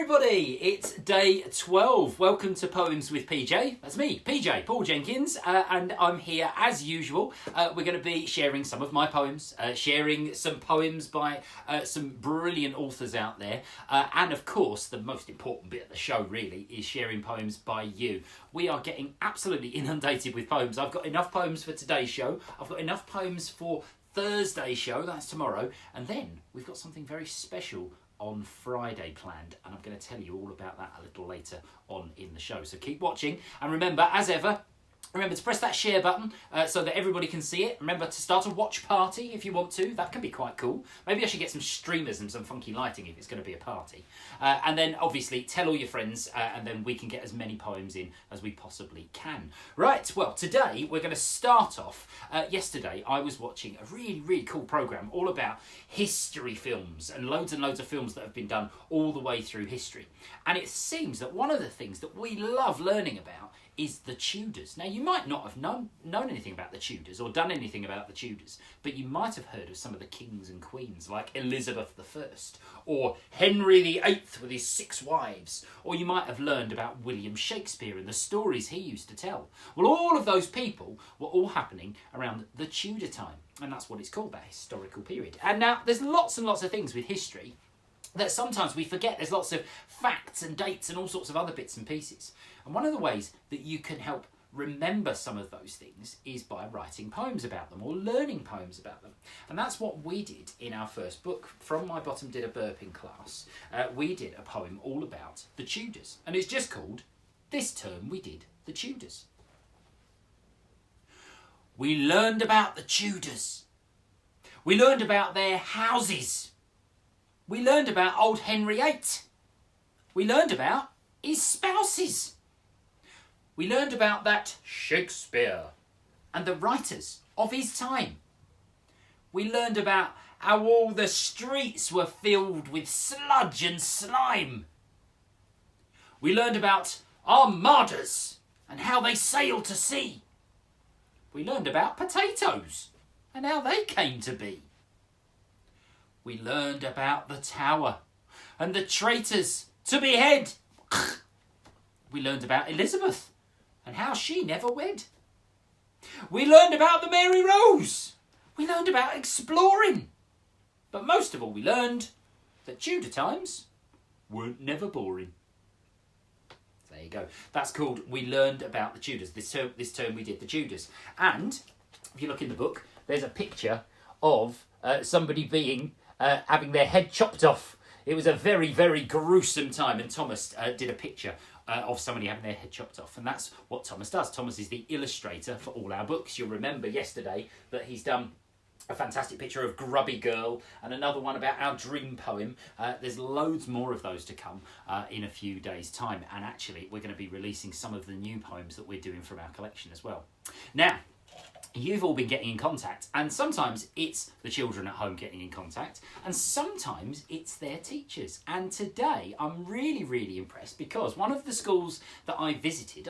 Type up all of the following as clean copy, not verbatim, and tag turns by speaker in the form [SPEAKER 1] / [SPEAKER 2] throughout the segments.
[SPEAKER 1] everybody, it's day 12. Welcome to Poems with PJ. That's me, PJ, Paul Jenkins, and I'm here as usual. We're going to be sharing some of my poems, sharing some poems by some brilliant authors out there, and of course, the most important bit of the show really is sharing poems by you. We are getting absolutely inundated with poems. I've got enough poems for today's show. I've got enough poems for Thursday's show, that's tomorrow, and then we've got something very special on Friday planned, and I'm going to tell you all about that a little later on in the show. So keep watching, and remember, as ever, remember to press that share button so that everybody can see it. Remember to start a watch party if you want to. That can be quite cool. Maybe I should get some streamers and some funky lighting if it's going to be a party. And then obviously tell all your friends, and then we can get as many poems in as we possibly can. Right, well, today we're going to start off. Yesterday I was watching a really cool programme all about history films and loads of films that have been done all the way through history. And it seems that one of the things that we love learning about is the Tudors. Now, you might not have known anything about the Tudors or done anything about the Tudors, but you might have heard of some of the kings and queens, like Elizabeth I, or Henry VIII with his 6 wives, or you might have learned about William Shakespeare and the stories he used to tell. Well, all of those people were all happening around the Tudor time, and that's what it's called, that historical period. And now, there's lots and lots of things with history that sometimes we forget. There's lots of facts and dates and all sorts of other bits and pieces. And one of the ways that you can help remember some of those things is by writing poems about them or learning poems about them. And that's what we did in our first book. From My Bottom Did a Burp in class, we did a poem all about the Tudors. And it's just called, This Term We Did the Tudors. We learned about the Tudors. We learned about their houses. We learned about old Henry VIII. We learned about his spouses. We learned about that Shakespeare and the writers of his time. We learned about how all the streets were filled with sludge and slime. We learned about armadas and how they sailed to sea. We learned about potatoes and how they came to be. We learned about the Tower and the traitors to behead. We learned about Elizabeth and how she never wed. We learned about the Mary Rose. We learned about exploring. But most of all, we learned that Tudor times weren't never boring. There you go. That's called We Learned About the Tudors. This term we did the Tudors. And if you look in the book, there's a picture of somebody having their head chopped off. It was a very gruesome time, and Thomas did a picture of somebody having their head chopped off, and that's what Thomas does. Thomas is the illustrator for all our books. You'll remember yesterday that he's done a fantastic picture of Grubby Girl and another one about our dream poem. There's loads more of those to come in a few days' time, and actually we're going to be releasing some of the new poems that we're doing from our collection as well. Now, you've all been getting in contact, and sometimes it's the children at home getting in contact, and sometimes it's their teachers. And today I'm really impressed because one of the schools that I visited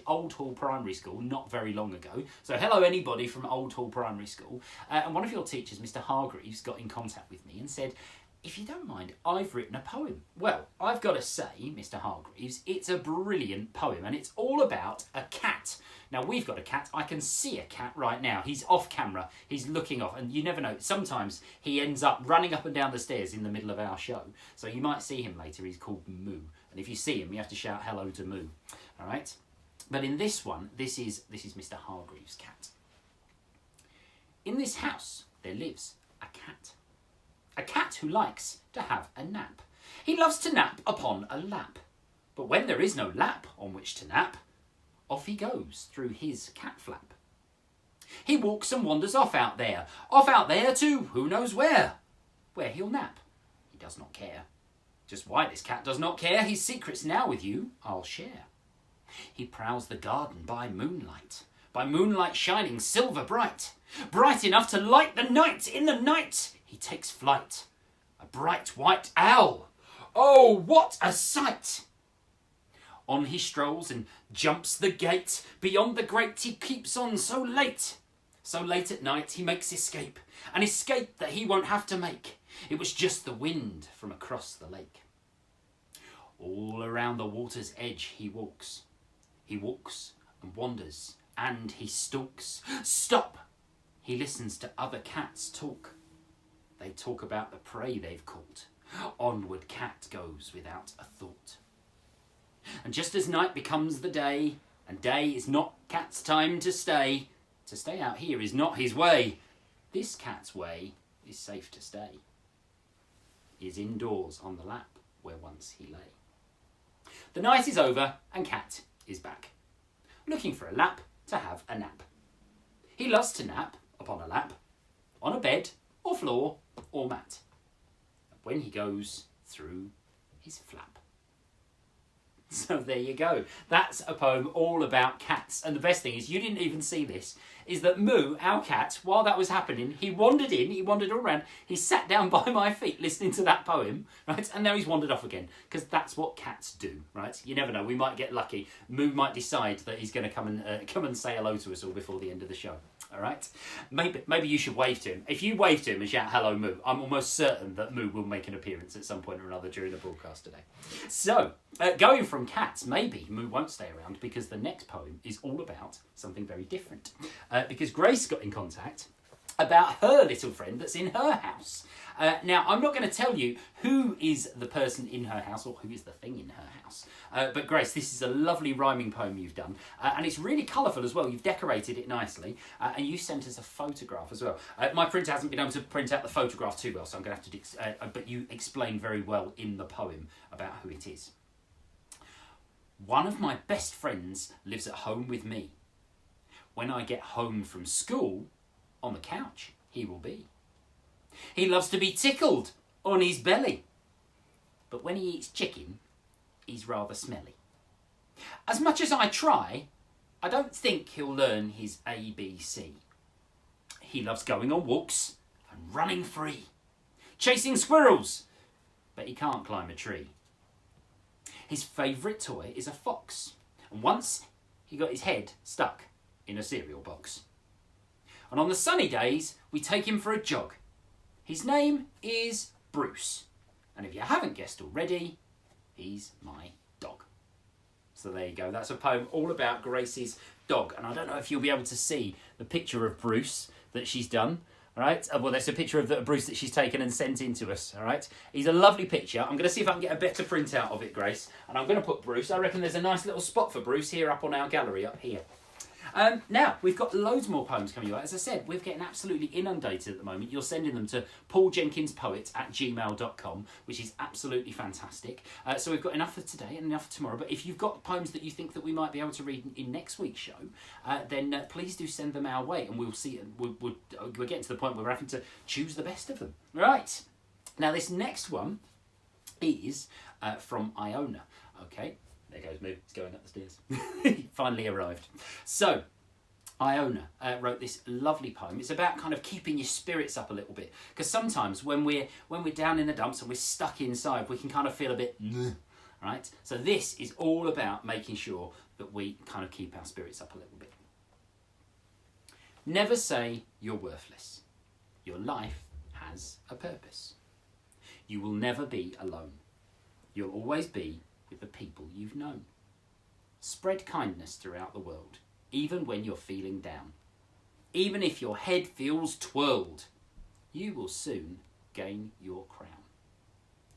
[SPEAKER 1] Old Hall Primary School not very long ago. So hello anybody from Old Hall Primary School. And one of your teachers, Mr. Hargreaves, got in contact with me and said, if you don't mind, I've written a poem. Well, I've got to say, Mr. Hargreaves, it's a brilliant poem, and it's all about a cat. Now, we've got a cat. I can see a cat right now. He's off camera. He's looking off, and you never know. Sometimes he ends up running up and down the stairs in the middle of our show. So you might see him later. He's called Moo. And if you see him, you have to shout hello to Moo. All right? But in this one, this is Mr. Hargreaves' cat. In this house, there lives a cat. A cat who likes to have a nap. He loves to nap upon a lap. But when there is no lap on which to nap, off he goes through his cat flap. He walks and wanders off out there to who knows where he'll nap. He does not care. Just why this cat does not care, his secrets now with you I'll share. He prowls the garden by moonlight shining silver bright, bright enough to light the night. In the night he takes flight, a bright white owl. Oh, what a sight! On he strolls and jumps the gate. Beyond the grate he keeps on so late. So late at night he makes escape, an escape that he won't have to make. It was just the wind from across the lake. All around the water's edge he walks. He walks and wanders, and he stalks. Stop! He listens to other cats talk. They talk about the prey they've caught. Onward cat goes without a thought. And just as night becomes the day, and day is not cat's time to stay out here is not his way. This cat's way is safe to stay. He is indoors on the lap where once he lay. The night is over and cat is back, looking for a lap to have a nap. He loves to nap upon a lap, on a bed or floor or mat, when he goes through his flap. So there you go. That's a poem all about cats. And the best thing is, you didn't even see this, is that Moo, our cat, while that was happening, he wandered all around, he sat down by my feet listening to that poem, right? And now he's wandered off again, because that's what cats do, right? You never know, we might get lucky. Moo might decide that he's going to come and say hello to us all before the end of the show. All right, maybe you should wave to him. If you wave to him and shout hello Moo, I'm almost certain that Moo will make an appearance at some point or another during the broadcast today. So, going from cats, maybe Moo won't stay around, because the next poem is all about something very different. Because Grace got in contact about her little friend that's in her house. Now, I'm not going to tell you who is the person in her house or who is the thing in her house. But Grace, this is a lovely rhyming poem you've done. And it's really colourful as well. You've decorated it nicely. And you sent us a photograph as well. My printer hasn't been able to print out the photograph too well, so I'm going to have to... but you explain very well in the poem about who it is. One of my best friends lives at home with me. When I get home from school, on the couch he will be. He loves to be tickled on his belly, but when he eats chicken, he's rather smelly. As much as I try, I don't think he'll learn his ABC. He loves going on walks and running free, chasing squirrels, but he can't climb a tree. His favourite toy is a fox, and once he got his head stuck in a cereal box. And on the sunny days, we take him for a jog. His name is Bruce. And if you haven't guessed already, he's my dog. So there you go. That's a poem all about Grace's dog. And I don't know if you'll be able to see the picture of Bruce that she's done. All right. Well, there's a picture of Bruce that she's taken and sent in to us. All right. He's a lovely picture. I'm going to see if I can get a better print out of it, Grace. And I'm going to put Bruce. I reckon there's a nice little spot for Bruce here up on our gallery up here. Now, we've got loads more poems coming your way. As I said, we're getting absolutely inundated at the moment. You're sending them to pauljenkinspoet@gmail.com, which is absolutely fantastic. So we've got enough for today and enough for tomorrow. But if you've got poems that you think that we might be able to read in next week's show, then please do send them our way. And we'll see. We're getting to the point where we're having to choose the best of them. Right. Now, this next one is from Iona. Okay. There goes Moo, it's going up the stairs. He finally arrived. So, Iona wrote this lovely poem. It's about kind of keeping your spirits up a little bit. Because sometimes when we're down in the dumps and we're stuck inside, we can kind of feel a bit, right? So this is all about making sure that we kind of keep our spirits up a little bit. Never say you're worthless. Your life has a purpose. You will never be alone. You'll always be with the people you've known. Spread kindness throughout the world, even when you're feeling down. Even if your head feels twirled, you will soon gain your crown.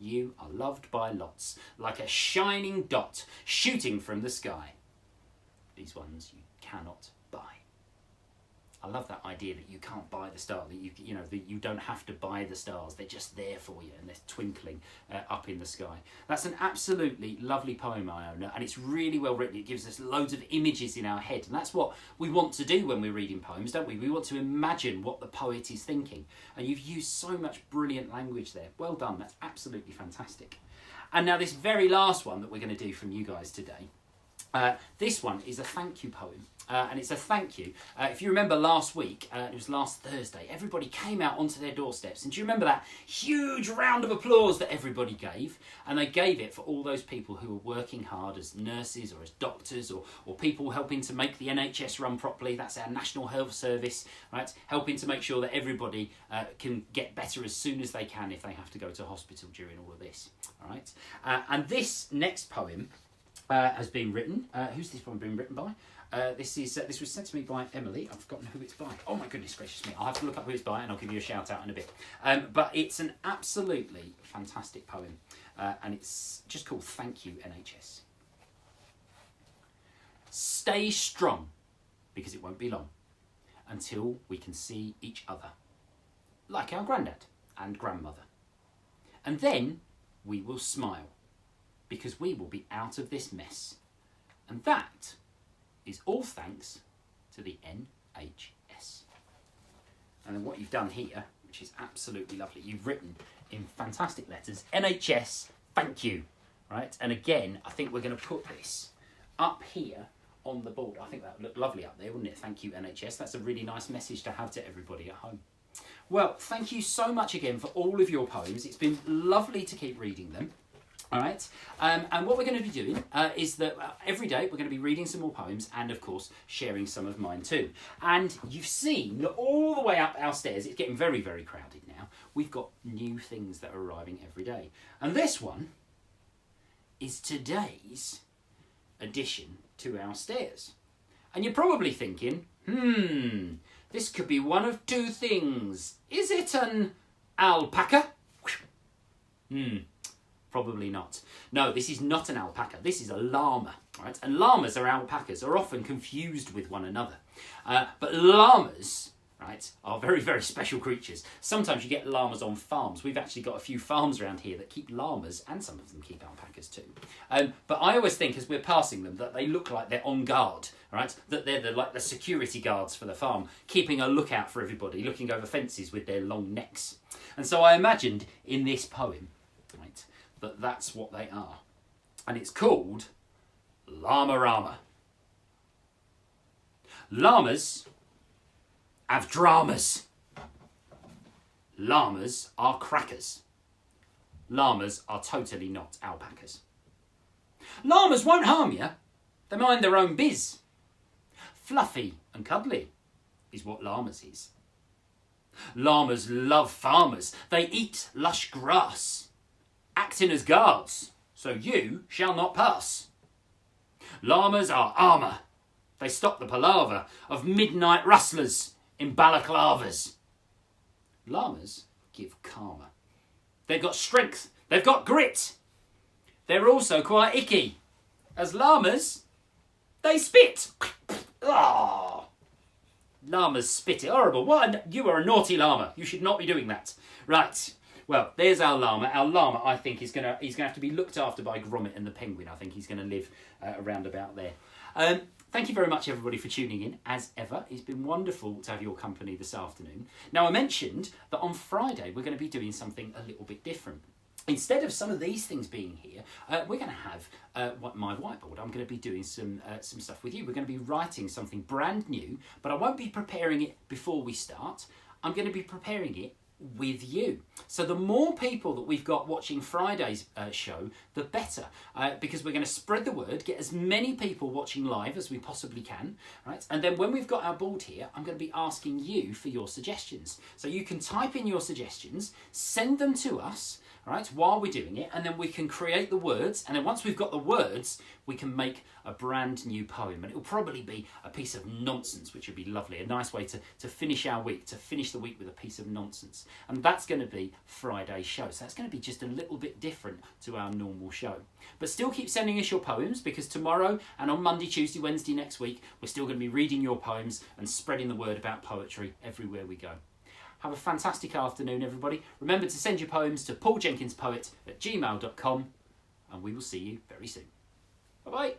[SPEAKER 1] You are loved by lots, like a shining dot shooting from the sky. These ones you cannot buy. I love that idea that you can't buy the star, that you don't have to buy the stars. They're just there for you and they're twinkling up in the sky. That's an absolutely lovely poem, Iona, and it's really well written. It gives us loads of images in our head, and that's what we want to do when we're reading poems, don't we? We want to imagine what the poet is thinking, and you've used so much brilliant language there. Well done, that's absolutely fantastic. And now this very last one that we're going to do from you guys today, this one is a thank you poem. and it's a thank you. If you remember last week, it was last Thursday, everybody came out onto their doorsteps. And do you remember that huge round of applause that everybody gave? And they gave it for all those people who were working hard as nurses or as doctors or people helping to make the NHS run properly. That's our National Health Service, right? Helping to make sure that everybody can get better as soon as they can if they have to go to hospital during all of this, all right? And this next poem has been written. Who's this one been written by? This was sent to me by Emily. I've forgotten who it's by. Oh my goodness gracious me. I'll have to look up who it's by and I'll give you a shout out in a bit. But it's an absolutely fantastic poem. And it's just called Thank You, NHS. Stay strong, because it won't be long until we can see each other, like our granddad and grandmother. And then we will smile, because we will be out of this mess. And that is all thanks to the NHS. And then what you've done here, which is absolutely lovely, you've written in fantastic letters, NHS, thank you, right? And again, I think we're going to put this up here on the board. I think that would look lovely up there, wouldn't it? Thank you, NHS. That's a really nice message to have to everybody at home. Well, thank you so much again for all of your poems. It's been lovely to keep reading them. All right, and what we're going to be doing is that every day we're going to be reading some more poems and, of course, sharing some of mine too. And you've seen that all the way up our stairs, it's getting very, very crowded now. We've got new things that are arriving every day. And this one is today's addition to our stairs. And you're probably thinking, this could be one of two things. Is it an alpaca? Probably not. No, this is not an alpaca. This is a llama, right? And llamas or alpacas are often confused with one another. But llamas, right, are very, very special creatures. Sometimes you get llamas on farms. We've actually got a few farms around here that keep llamas, and some of them keep alpacas too. But I always think as we're passing them that they look like they're on guard, right? That they're like the security guards for the farm, keeping a lookout for everybody, looking over fences with their long necks. And so I imagined in this poem, right, that that's what they are. And it's called Llama Rama. Llamas have dramas. Llamas are crackers. Llamas are totally not alpacas. Llamas won't harm you. They mind their own biz. Fluffy and cuddly is what llamas is. Llamas love farmers. They eat lush grass, acting as guards, so you shall not pass. Llamas are armour. They stop the palaver of midnight rustlers in balaclavas. Llamas give karma. They've got strength. They've got grit. They're also quite icky. As llamas, they spit. Oh, llamas spit it. Horrible. What? You are a naughty llama. You should not be doing that. Right. Well, there's our llama. Our llama, I think, he's gonna have to be looked after by Gromit and the penguin. I think he's going to live around about there. Thank you very much, everybody, for tuning in. As ever, it's been wonderful to have your company this afternoon. Now, I mentioned that on Friday we're going to be doing something a little bit different. Instead of some of these things being here, we're going to have my whiteboard. I'm going to be doing some stuff with you. We're going to be writing something brand new, but I won't be preparing it before we start. I'm going to be preparing it with you. So the more people that we've got watching Friday's show, the better, because we're going to spread the word, get as many people watching live as we possibly can, right? And then when we've got our board here, I'm going to be asking you for your suggestions. So you can type in your suggestions, send them to us, right, while we're doing it, and then we can create the words, and then once we've got the words, we can make a brand new poem, and it'll probably be a piece of nonsense, which would be lovely, a nice way to finish our week, to finish the week with a piece of nonsense. And that's going to be Friday's show, so that's going to be just a little bit different to our normal show. But still keep sending us your poems, because tomorrow and on Monday, Tuesday, Wednesday next week, we're still going to be reading your poems and spreading the word about poetry everywhere we go. Have a fantastic afternoon, everybody. Remember to send your poems to pauljenkinspoet@gmail.com, and we will see you very soon. Bye-bye.